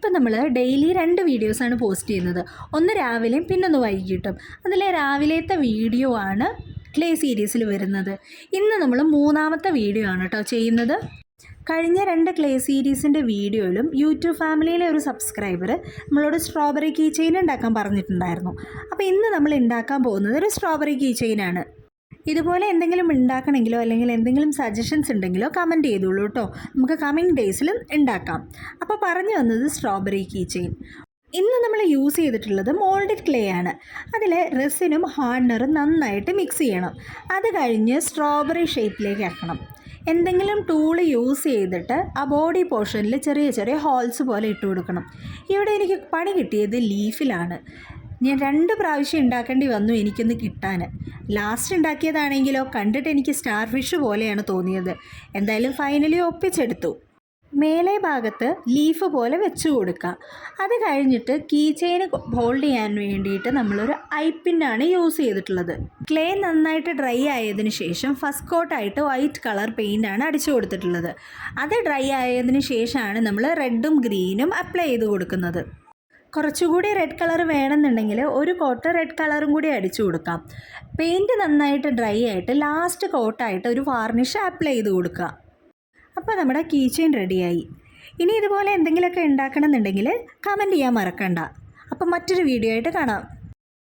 ഇപ്പം നമ്മൾ ഡെയിലി 2 വീഡിയോസാണ് പോസ്റ്റ് ചെയ്യുന്നത്. ഒന്ന് രാവിലെയും പിന്നൊന്ന് വൈകിട്ടും. അതിലെ രാവിലത്തെ വീഡിയോ ആണ് ക്ലേ സീരീസിൽ വരുന്നത്. ഇന്ന് നമ്മൾ 3ാമത്തെ വീഡിയോ ആണ് കേട്ടോ ചെയ്യുന്നത്. കഴിഞ്ഞ 2 ക്ലേ സീരീസിൻ്റെ വീഡിയോയിലും യൂട്യൂബ് ഫാമിലിയിലെ ഒരു സബ്സ്ക്രൈബർ നമ്മളോട് സ്ട്രോബെറി കീ ചെയിൻ ഉണ്ടാക്കാൻ പറഞ്ഞിട്ടുണ്ടായിരുന്നു. അപ്പോൾ ഇന്ന് നമ്മൾ ഉണ്ടാക്കാൻ പോകുന്നത് ഒരു സ്ട്രോബെറി കീ ചെയിനാണ്. ഇതുപോലെ എന്തെങ്കിലും ഉണ്ടാക്കണമെങ്കിലോ അല്ലെങ്കിൽ എന്തെങ്കിലും സജഷൻസ് ഉണ്ടെങ്കിലോ കമൻറ്റ് ചെയ്തോളൂ കേട്ടോ. നമുക്ക് കമ്മിങ് ഡേയ്സിൽ ഉണ്ടാക്കാം. അപ്പോൾ പറഞ്ഞു വന്നത് സ്ട്രോബെറി കീ ചെയിൻ. ഇന്ന് നമ്മൾ യൂസ് ചെയ്തിട്ടുള്ളത് മോൾഡഡ് ക്ലേ ആണ്. അതിൽ റെസിനും ഹാർഡനറും നന്നായിട്ട് മിക്സ് ചെയ്യണം. അത് കഴിഞ്ഞ് സ്ട്രോബെറി ഷേപ്പിലേക്ക് ആക്കണം. എന്തെങ്കിലും ടൂള് യൂസ് ചെയ്തിട്ട് ആ ബോഡി പോർഷനിൽ ചെറിയ ചെറിയ ഹോൾസ് പോലെ ഇട്ട് കൊടുക്കണം. ഇവിടെ എനിക്ക് പണി കിട്ടിയത് ലീഫിലാണ്. ഞാൻ 2 പ്രാവശ്യം ഉണ്ടാക്കേണ്ടി വന്നു എനിക്കൊന്ന് കിട്ടാൻ. ലാസ്റ്റ് ഉണ്ടാക്കിയതാണെങ്കിലോ കണ്ടിട്ട് എനിക്ക് സ്റ്റാർ ഫിഷ് പോലെയാണ് തോന്നിയത്. എന്തായാലും ഫൈനലി ഒപ്പിച്ചെടുത്തു. മേലെ ഭാഗത്ത് ലീഫ് പോലെ വെച്ച് കൊടുക്കുക. അത് കഴിഞ്ഞിട്ട് കീ ചെയിൻ ഹോൾഡ് ചെയ്യാൻ വേണ്ടിയിട്ട് നമ്മളൊരു ഐപ്പിന്നാണ് യൂസ് ചെയ്തിട്ടുള്ളത്. ക്ലേ നന്നായിട്ട് ഡ്രൈ ആയതിനു ശേഷം ഫസ്റ്റ് കോട്ടായിട്ട് വൈറ്റ് കളർ പെയിൻ്റാണ് അടിച്ചു കൊടുത്തിട്ടുള്ളത്. അത് ഡ്രൈ ആയതിനു ശേഷമാണ് നമ്മൾ റെഡും ഗ്രീനും അപ്ലൈ ചെയ്ത് കൊടുക്കുന്നത്. കുറച്ചുകൂടി റെഡ് കളർ വേണമെന്നുണ്ടെങ്കിൽ ഒരു കോട്ട് റെഡ് കളറും കൂടി അടിച്ചു കൊടുക്കാം. പെയിൻറ്റ് നന്നായിട്ട് ഡ്രൈ ആയിട്ട് ലാസ്റ്റ് കോട്ടായിട്ട് ഒരു വാർണിഷ് അപ്ലൈ ചെയ്ത് കൊടുക്കുക. അപ്പോൾ നമ്മുടെ കീ ചെയിൻ റെഡിയായി. ഇനി ഇതുപോലെ എന്തെങ്കിലുമൊക്കെ ഉണ്ടാക്കണമെന്നുണ്ടെങ്കിൽ കമൻറ്റ് ചെയ്യാൻ മറക്കണ്ട. അപ്പോൾ മറ്റൊരു വീഡിയോ ആയിട്ട് കാണാം.